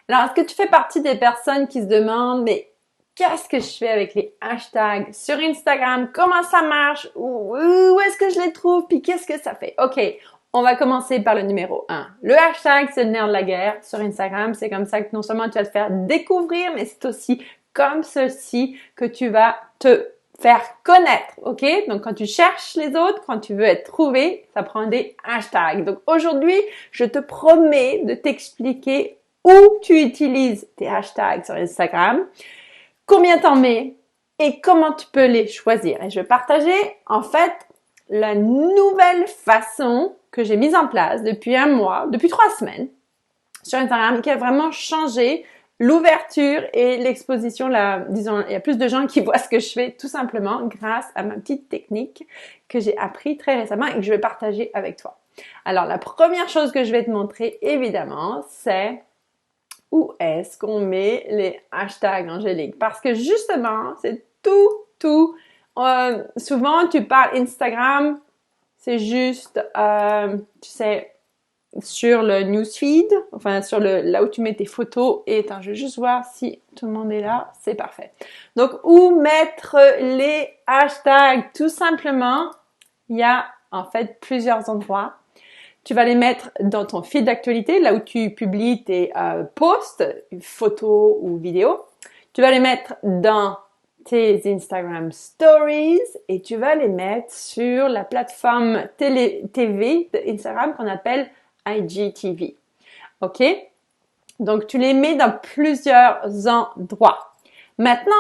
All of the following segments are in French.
Alors, est-ce que tu fais partie des personnes qui se demandent, mais qu'est-ce que je fais avec les hashtags sur Instagram? Comment ça marche? Où est-ce que je les trouve? Puis qu'est-ce que ça fait? OK, on va commencer par le numéro 1. Le hashtag, c'est le nerf de la guerre sur Instagram. C'est comme ça que non seulement tu vas te faire découvrir, mais c'est aussi comme ceci que tu vas te faire connaître, OK? Donc, quand tu cherches les autres, quand tu veux être trouvé, ça prend des hashtags. Donc, aujourd'hui, je te promets de t'expliquer où tu utilises tes hashtags sur Instagram, combien t'en mets et comment tu peux les choisir. Et je vais partager, en fait, la nouvelle façon que j'ai mise en place depuis un mois, depuis 3 semaines sur Instagram, qui a vraiment changé l'ouverture et l'exposition. Là, disons, il y a plus de gens qui voient ce que je fais tout simplement grâce à ma petite technique que j'ai appris très récemment et que je vais partager avec toi. Alors, la première chose que je vais te montrer, évidemment, c'est où est-ce qu'on met les hashtags, Angélique? Parce que justement, c'est tout. Souvent, tu parles Instagram, c'est juste, tu sais, sur le newsfeed, enfin sur là où tu mets tes photos. Et attends, je vais juste voir si tout le monde est là. C'est parfait. Donc, où mettre les hashtags? Tout simplement, il y a en fait plusieurs endroits. Tu vas les mettre dans ton feed d'actualité, là où tu publies tes posts, photos ou vidéos. Tu vas les mettre dans tes Instagram Stories et tu vas les mettre sur la plateforme TV d'Instagram qu'on appelle IGTV. OK? Donc, tu les mets dans plusieurs endroits. Maintenant,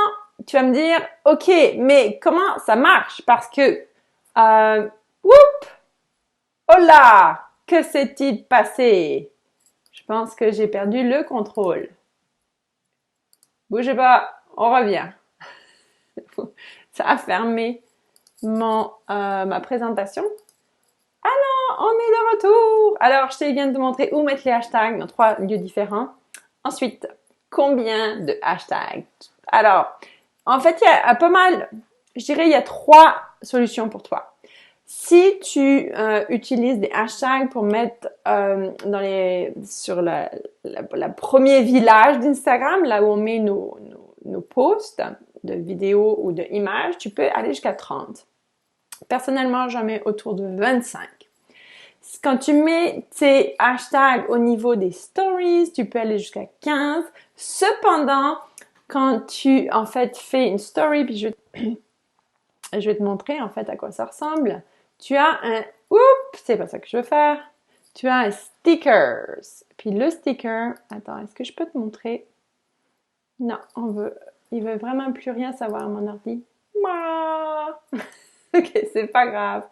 tu vas me dire, OK, mais comment ça marche? Parce que, oh là! Que s'est-il passé? Je pense que j'ai perdu le contrôle. Bougez pas, on revient. Ça a fermé ma présentation. Ah non, on est de retour. Alors, je viens de te montrer où mettre les hashtags dans 3 lieux différents. Ensuite, combien de hashtags? Alors, en fait, il y a pas mal, je dirais, il y a 3 solutions pour toi. Si tu utilises des hashtags pour mettre sur la premier village d'Instagram, là où on met nos posts de vidéos ou de images, tu peux aller jusqu'à 30. Personnellement, j'en mets autour de 25. Quand tu mets tes hashtags au niveau des stories, tu peux aller jusqu'à 15. Cependant, quand tu en fait fais une story, puis je vais te montrer en fait à quoi ça ressemble. Tu as c'est pas ça que je veux faire. Tu as un stickers. Puis le sticker, attends, est-ce que je peux te montrer? Non, il veut vraiment plus rien savoir à mon ordi. Ok, c'est pas grave.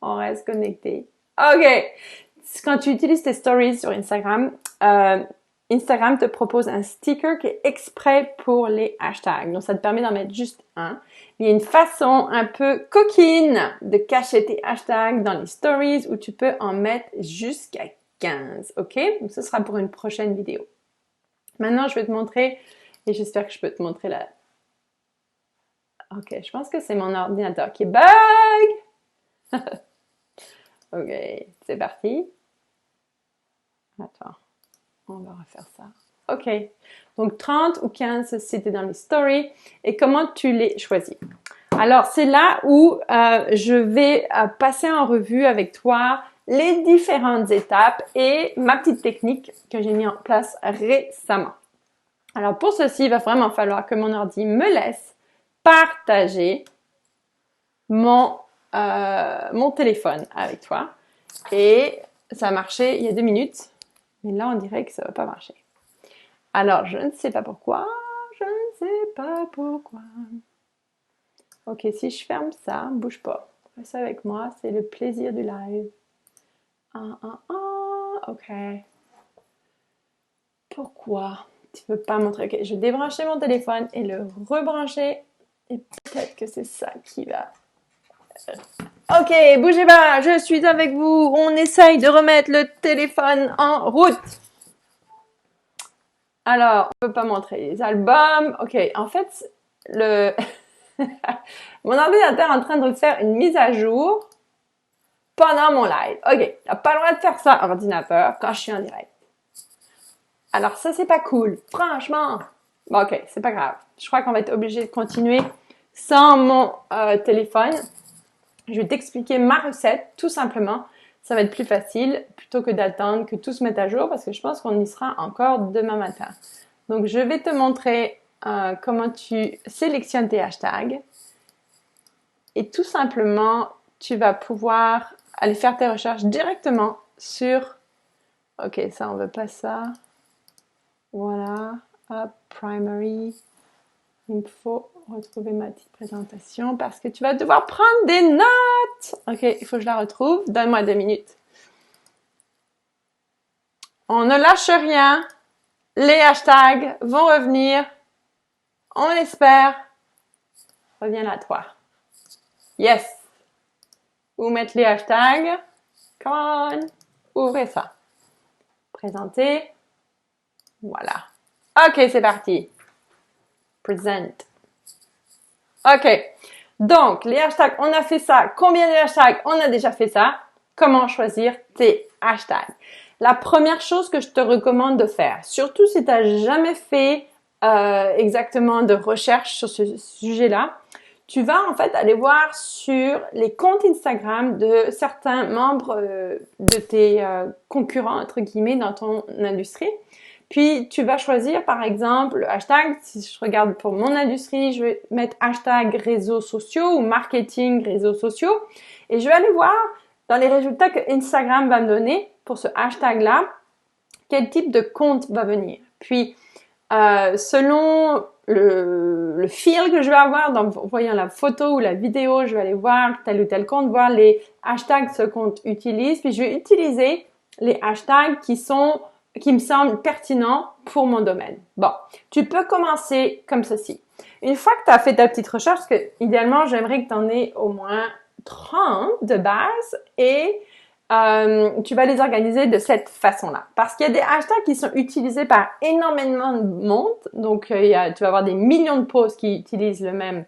On reste connecté. Ok. Quand tu utilises tes stories sur Instagram, Instagram te propose un sticker qui est exprès pour les hashtags. Donc, ça te permet d'en mettre juste un. Il y a une façon un peu coquine de cacher tes hashtags dans les stories où tu peux en mettre jusqu'à 15. OK? Donc, ce sera pour une prochaine vidéo. Maintenant, je vais te montrer et j'espère que je peux te montrer la... OK, je pense que c'est mon ordinateur qui bug. OK, c'est parti. Attends. On va refaire ça. OK. Donc, 30 ou 15, c'était dans les stories. Et comment tu les choisis? Alors, c'est là où je vais passer en revue avec toi les différentes étapes et ma petite technique que j'ai mis en place récemment. Alors, pour ceci, il va vraiment falloir que mon ordi me laisse partager mon téléphone avec toi. Et ça a marché il y a 2 minutes. Mais là, on dirait que ça va pas marcher. Alors, je ne sais pas pourquoi. Ok, si je ferme ça, bouge pas. Reste avec moi, c'est le plaisir du live. Ok. Pourquoi tu peux pas montrer? Ok, je vais débrancher mon téléphone et le rebrancher. Et peut-être que c'est ça qui va... Ok, bougez pas, je suis avec vous. On essaye de remettre le téléphone en route. Alors, on peut pas montrer les albums. Ok, en fait, mon ordinateur est en train de faire une mise à jour pendant mon live. Ok, t'as pas le droit de faire ça, ordinateur, quand je suis en direct. Alors ça, c'est pas cool. Franchement. Bon, ok, c'est pas grave. Je crois qu'on va être obligé de continuer sans mon téléphone. Je vais t'expliquer ma recette, tout simplement. Ça va être plus facile plutôt que d'attendre que tout se mette à jour parce que je pense qu'on y sera encore demain matin. Donc, je vais te montrer comment tu sélectionnes tes hashtags. Et tout simplement, tu vas pouvoir aller faire tes recherches directement sur... Ok, ça, on veut pas ça. Voilà. Hop, primary. Il me faut retrouver ma petite présentation parce que tu vas devoir prendre des notes. Ok, il faut que je la retrouve. Donne-moi 2 minutes. On ne lâche rien. Les hashtags vont revenir. On l'espère. Reviens là, toi. Yes. Où mettre les hashtags? Come on. Ouvrez ça. Présenter. Voilà. Ok, c'est parti. Present. Ok. Donc, les hashtags, on a fait ça. Combien de hashtags? On a déjà fait ça. Comment choisir tes hashtags? La première chose que je te recommande de faire, surtout si tu n'as jamais fait exactement de recherche sur ce sujet-là, tu vas en fait aller voir sur les comptes Instagram de certains membres de tes concurrents, entre guillemets, dans ton industrie. Puis, tu vas choisir, par exemple, le hashtag, si je regarde pour mon industrie, je vais mettre hashtag réseaux sociaux ou marketing réseaux sociaux. Et je vais aller voir dans les résultats que Instagram va me donner pour ce hashtag-là, quel type de compte va venir. Puis, selon le feel que je vais avoir en voyant la photo ou la vidéo, je vais aller voir tel ou tel compte, voir les hashtags que ce compte utilise. Puis, je vais utiliser les hashtags qui me semblent pertinents pour mon domaine. Bon, tu peux commencer comme ceci. Une fois que tu as fait ta petite recherche, parce que idéalement, j'aimerais que tu en aies au moins 30 de base et tu vas les organiser de cette façon-là. Parce qu'il y a des hashtags qui sont utilisés par énormément de monde. Donc, tu vas avoir des millions de posts qui utilisent le même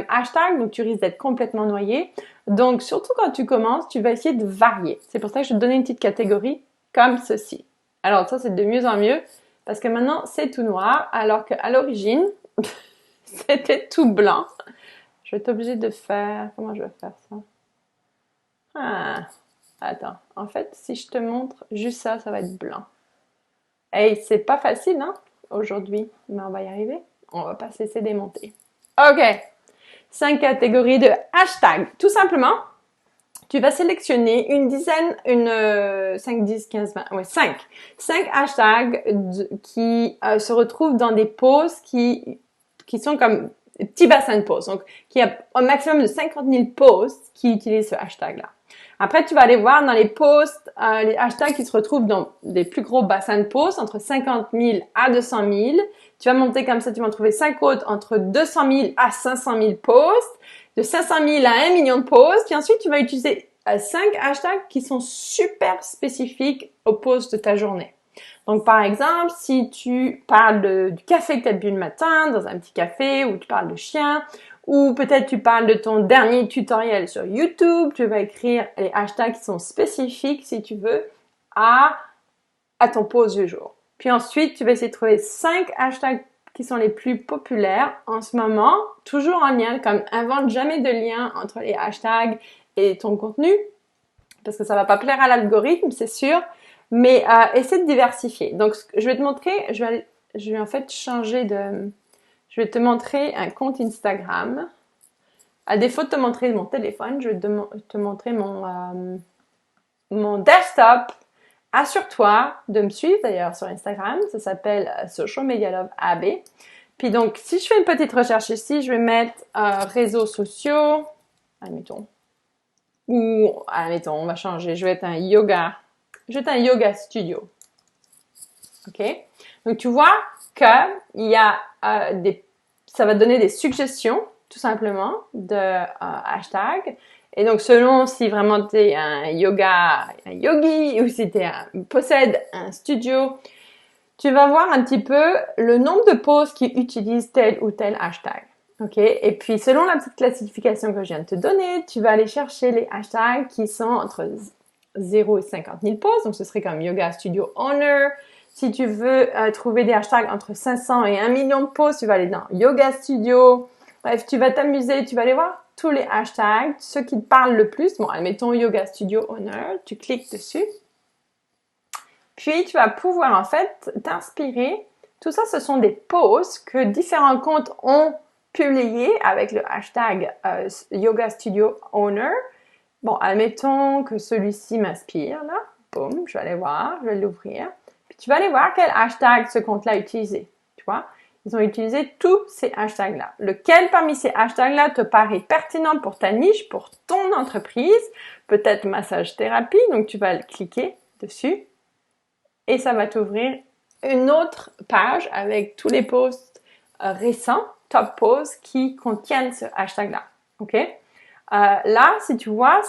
hashtag. Donc, tu risques d'être complètement noyé. Donc, surtout quand tu commences, tu vas essayer de varier. C'est pour ça que je vais te donner une petite catégorie comme ceci. Alors, ça, c'est de mieux en mieux parce que maintenant, c'est tout noir alors qu'à l'origine, c'était tout blanc. Je vais être obligée de faire... Comment je vais faire ça? Attends. En fait, si je te montre juste ça, ça va être blanc. Hey, c'est pas facile, hein, aujourd'hui, mais on va y arriver. On va pas se laisser démonter. OK. 5 catégories de hashtags. Tout simplement, tu vas sélectionner une dizaine, 5, 10, 15, 20, ouais, 5. 5 hashtags qui se retrouvent dans des posts qui sont comme petits bassins de posts. Donc, qui a un maximum de 50 000 posts qui utilisent ce hashtag-là. Après, tu vas aller voir dans les posts, les hashtags qui se retrouvent dans des plus gros bassins de posts, entre 50 000 à 200 000. Tu vas monter comme ça, tu vas en trouver 5 autres entre 200 000 à 500 000 posts, de 500 000 à 1 million de posts. Puis ensuite, tu vas utiliser 5 hashtags qui sont super spécifiques aux posts de ta journée. Donc, par exemple, si tu parles du café que tu as bu le matin dans un petit café, ou tu parles de chien, ou peut-être tu parles de ton dernier tutoriel sur YouTube, tu vas écrire les hashtags qui sont spécifiques, si tu veux, à ton post du jour. Puis ensuite, tu vas essayer de trouver 5 hashtags qui sont les plus populaires en ce moment, toujours en lien, comme invente jamais de lien entre les hashtags et ton contenu, parce que ça va pas plaire à l'algorithme, c'est sûr, mais essaie de diversifier. Donc, je vais te montrer, je vais en fait changer de... Je vais te montrer un compte Instagram. À défaut de te montrer mon téléphone, je vais te montrer mon desktop. Assure-toi de me suivre d'ailleurs sur Instagram. Ça s'appelle Social Media Love AB. Puis donc, si je fais une petite recherche ici, je vais mettre réseaux sociaux. Admettons. Ou, admettons, on va changer. Je vais être un yoga. Je vais être un yoga studio. OK? Donc, tu vois qu'il y a ça va donner des suggestions, tout simplement, de hashtags. Et donc, selon si vraiment tu es un yogi, ou si tu possèdes un studio, tu vas voir un petit peu le nombre de posts qui utilisent tel ou tel hashtag. OK? Et puis, selon la petite classification que je viens de te donner, tu vas aller chercher les hashtags qui sont entre 0 et 50 000 posts. Donc, ce serait comme Yoga Studio Owner, Si tu veux trouver des hashtags entre 500 et 1 million de posts, tu vas aller dans Yoga Studio. Bref, tu vas t'amuser, tu vas aller voir tous les hashtags, ceux qui te parlent le plus. Bon, admettons Yoga Studio Owner, tu cliques dessus. Puis, tu vas pouvoir en fait t'inspirer. Tout ça, ce sont des posts que différents comptes ont publiés avec le hashtag Yoga Studio Owner. Bon, admettons que celui-ci m'inspire, là. Boum, je vais aller voir, je vais l'ouvrir. Puis tu vas aller voir quel hashtag ce compte-là a utilisé. Tu vois, ils ont utilisé tous ces hashtags-là. Lequel parmi ces hashtags-là te paraît pertinent pour ta niche, pour ton entreprise? Peut-être massage thérapie, donc tu vas cliquer dessus. Et ça va t'ouvrir une autre page avec tous les posts récents, top posts, qui contiennent ce hashtag-là. OK? Là, si tu vois,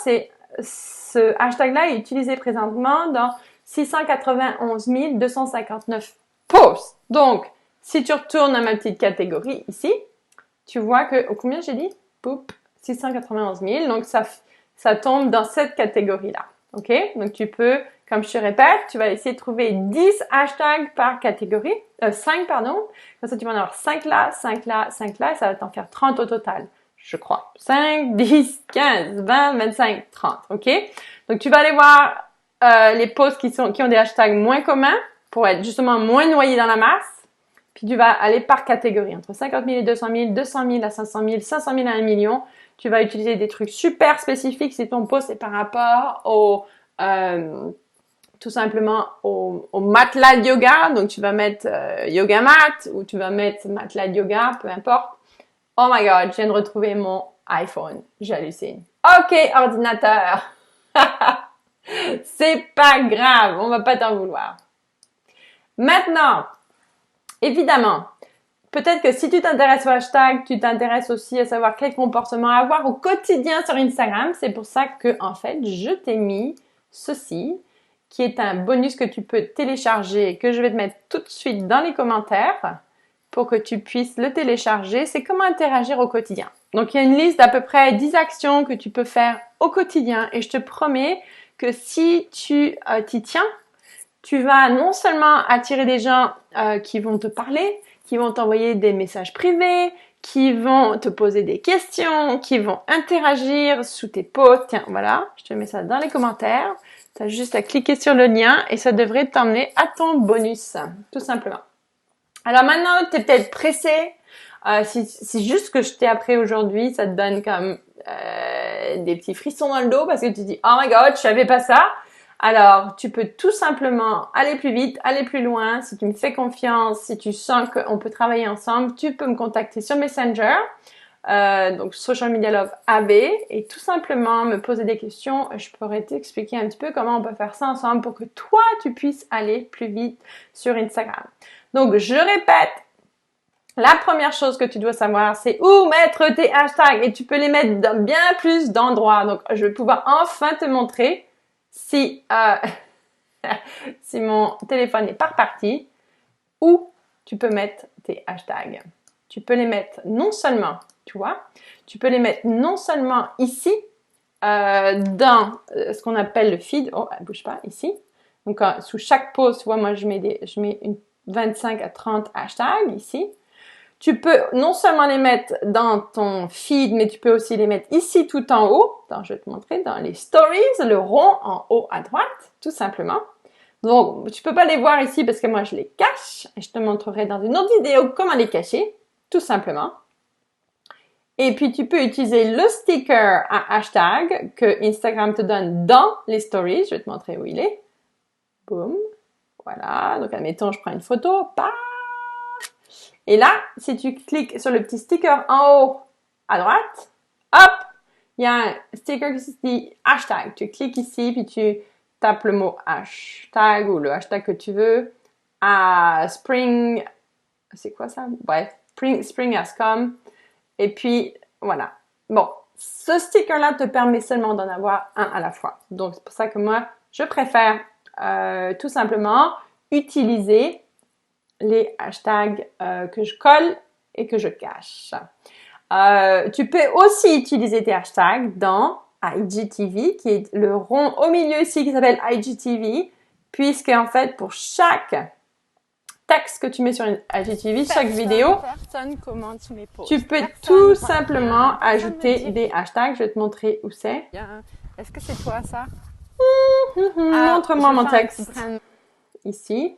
ce hashtag-là est utilisé présentement dans 691 259 posts. Donc, si tu retournes à ma petite catégorie ici, tu vois que, combien j'ai dit? Poup, 691 000. Donc, ça tombe dans cette catégorie-là. OK? Donc, tu peux, comme je te répète, tu vas essayer de trouver 10 hashtags par catégorie. 5, pardon. Comme ça, tu vas en avoir 5 là, 5 là, 5 là, et ça va t'en faire 30 au total. Je crois. 5, 10, 15, 20, 25, 30. OK? Donc, tu vas aller voir les posts qui ont des hashtags moins communs pour être justement moins noyés dans la masse. Puis, tu vas aller par catégorie. Entre 50 000 et 200 000, 200 000 à 500 000, 500 000 à 1 million. Tu vas utiliser des trucs super spécifiques si ton post est par rapport tout simplement au matelas de yoga. Donc, tu vas mettre yoga mat ou tu vas mettre matelas de yoga, peu importe. Oh my god, je viens de retrouver mon iPhone. J'hallucine. OK, ordinateur. C'est pas grave, on va pas t'en vouloir. Maintenant, évidemment, peut-être que si tu t'intéresses au hashtag, tu t'intéresses aussi à savoir quel comportement avoir au quotidien sur Instagram. C'est pour ça que, en fait, je t'ai mis ceci, qui est un bonus que tu peux télécharger et que je vais te mettre tout de suite dans les commentaires pour que tu puisses le télécharger. C'est comment interagir au quotidien. Donc, il y a une liste d'à peu près 10 actions que tu peux faire au quotidien et je te promets que si tu t'y tiens, tu vas non seulement attirer des gens qui vont te parler, qui vont t'envoyer des messages privés, qui vont te poser des questions, qui vont interagir sous tes posts. Tiens, voilà, je te mets ça dans les commentaires. Tu as juste à cliquer sur le lien et ça devrait t'emmener à ton bonus, tout simplement. Alors maintenant, tu es peut-être pressé. Si juste ce que je t'ai appris aujourd'hui, ça te donne comme des petits frissons dans le dos parce que tu te dis « Oh my God, je savais pas ça !» Alors, tu peux tout simplement aller plus vite, aller plus loin. Si tu me fais confiance, si tu sens qu'on peut travailler ensemble, tu peux me contacter sur Messenger, donc Social Media Love AB, et tout simplement me poser des questions. Je pourrais t'expliquer un petit peu comment on peut faire ça ensemble pour que toi, tu puisses aller plus vite sur Instagram. Donc, je répète, la première chose que tu dois savoir, c'est où mettre tes hashtags et tu peux les mettre dans bien plus d'endroits. Donc, je vais pouvoir enfin te montrer si mon téléphone n'est pas reparti, où tu peux mettre tes hashtags. Tu peux les mettre non seulement, tu vois, tu peux les mettre non seulement ici, dans ce qu'on appelle le feed. Oh, elle bouge pas, ici. Donc, sous chaque post, tu vois, moi, je mets une 25 à 30 hashtags ici. Tu peux non seulement les mettre dans ton feed, mais tu peux aussi les mettre ici tout en haut. Attends, je vais te montrer dans les stories, le rond en haut à droite, tout simplement. Donc, tu peux pas les voir ici parce que moi, je les cache. Et je te montrerai dans une autre vidéo comment les cacher, tout simplement. Et puis, tu peux utiliser le sticker à hashtag que Instagram te donne dans les stories. Je vais te montrer où il est. Boum. Voilà. Donc, admettons, je prends une photo. Paf! Et là, si tu cliques sur le petit sticker en haut à droite, hop, il y a un sticker qui se dit hashtag. Tu cliques ici, puis tu tapes le mot hashtag ou le hashtag que tu veux. Spring, c'est quoi ça? Bref, spring has come. Et puis, voilà. Bon, ce sticker-là te permet seulement d'en avoir un à la fois. Donc, c'est pour ça que moi, je préfère tout simplement utiliser les hashtags que je colle et que je cache. Tu peux aussi utiliser tes hashtags dans IGTV, qui est le rond au milieu ici qui s'appelle IGTV, puisque en fait pour chaque texte que tu mets sur une IGTV, chaque vidéo, Personne commente mes posts. tu peux Personne tout parle simplement bien. Personne me ajouter dit des hashtags. Je vais te montrer où c'est. bien. Est-ce que c'est toi ça? Montre-moi je mon vais faire un texte. petit brin- Ici,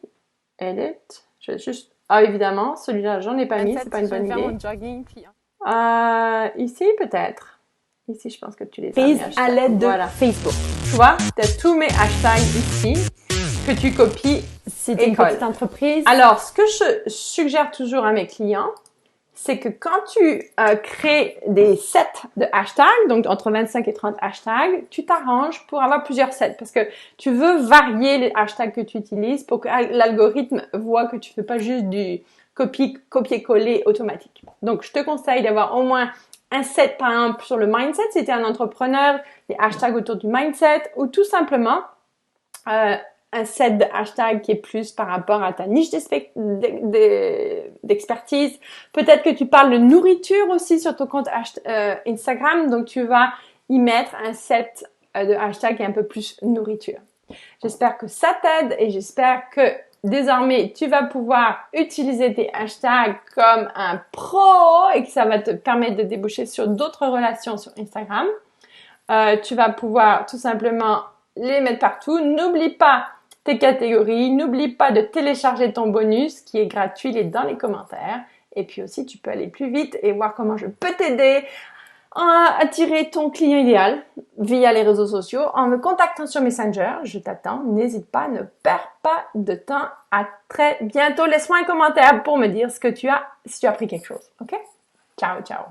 edit. Je vais juste... Ah, évidemment, celui-là, j'en ai pas mis, 27, c'est pas une bonne je vais faire idée. mon jogging puis Ici, peut-être. Ici, je pense que tu les as Prise Ah, à hashtags. l'aide de Facebook. Tu vois, tu as tous mes hashtags ici que tu copies Si t'es une petite entreprise. Alors, ce que je suggère toujours à mes clients, c'est que quand tu crées des sets de hashtags, donc entre 25 et 30 hashtags, tu t'arranges pour avoir plusieurs sets parce que tu veux varier les hashtags que tu utilises pour que l'algorithme voit que tu fais pas juste du copier-coller automatique. Donc, je te conseille d'avoir au moins un set, par exemple, sur le mindset, si tu es un entrepreneur, des hashtags autour du mindset ou tout simplement un set de hashtags qui est plus par rapport à ta niche d'expertise. Peut-être que tu parles de nourriture aussi sur ton compte Instagram, donc tu vas y mettre un set de hashtags qui est un peu plus nourriture. J'espère que ça t'aide et j'espère que désormais tu vas pouvoir utiliser tes hashtags comme un pro et que ça va te permettre de déboucher sur d'autres relations sur Instagram. Tu vas pouvoir tout simplement les mettre partout. N'oublie pas tes catégories. N'oublie pas de télécharger ton bonus qui est gratuit, il est dans les commentaires. Et puis aussi, tu peux aller plus vite et voir comment je peux t'aider à attirer ton client idéal via les réseaux sociaux en me contactant sur Messenger. Je t'attends. N'hésite pas, ne perds pas de temps. À très bientôt. Laisse-moi un commentaire pour me dire si tu as appris quelque chose. OK? Ciao, ciao.